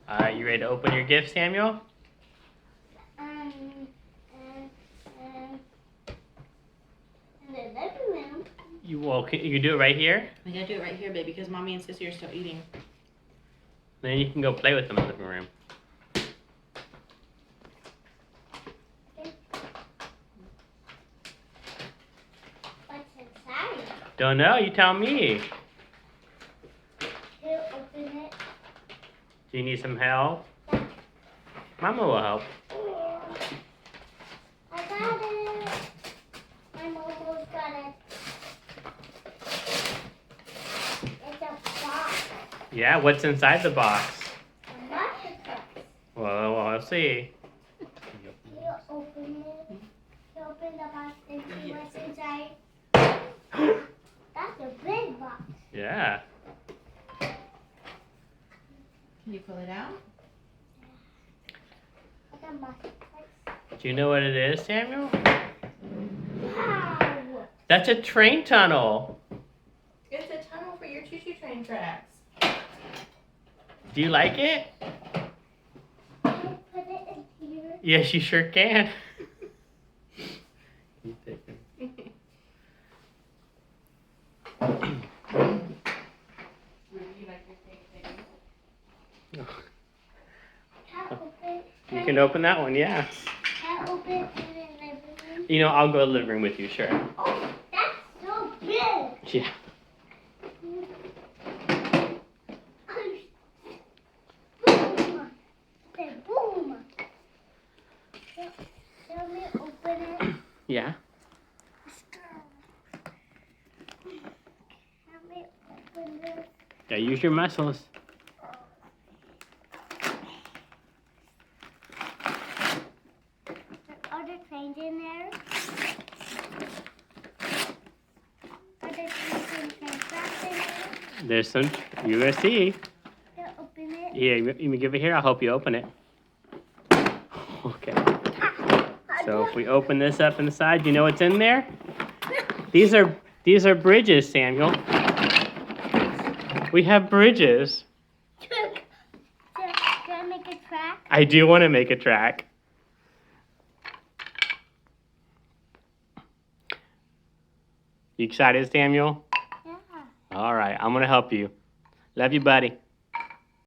Alright, you ready to open your gift, Samuel? In the living room. You do it right here? We gotta do it right here, baby, because mommy and sissy are still eating. Then you can go play with them in the living room. What's inside? Don't know, you tell me. Who open it? Do you need some help? Mama will help. I got it. I'm almost got it. It's a box. Yeah, what's inside the box? A marshmallow. Well, we'll see. You open it. You open the box and see what's inside. That's a big box. Yeah. Can you pull it out? Like a marshmallow. Do you know what it is, Samuel? Wow. That's a train tunnel. It's a tunnel for your choo-choo train tracks. Do you like it? Can I put it in here? Yes, you sure can. Can I open? You can open that one, yeah. Can I open it in the living room? You know, I'll go to the living room with you, sure. Oh, that's so big. Yeah. Boom. Say boom. Let me open it. Yeah. Let me open this. Yeah, use your muscles. Are there trains in there? Are there trains and tracks in there? There's some USC. Can I open it? Yeah, you me give it here. I'll help you open it. Okay. So if we open this up inside, you know what's in there? These are bridges, Samuel. We have bridges. Can I make a track? I do want to make a track. You excited, Samuel? Yeah. All right, I'm gonna help you. Love you, buddy.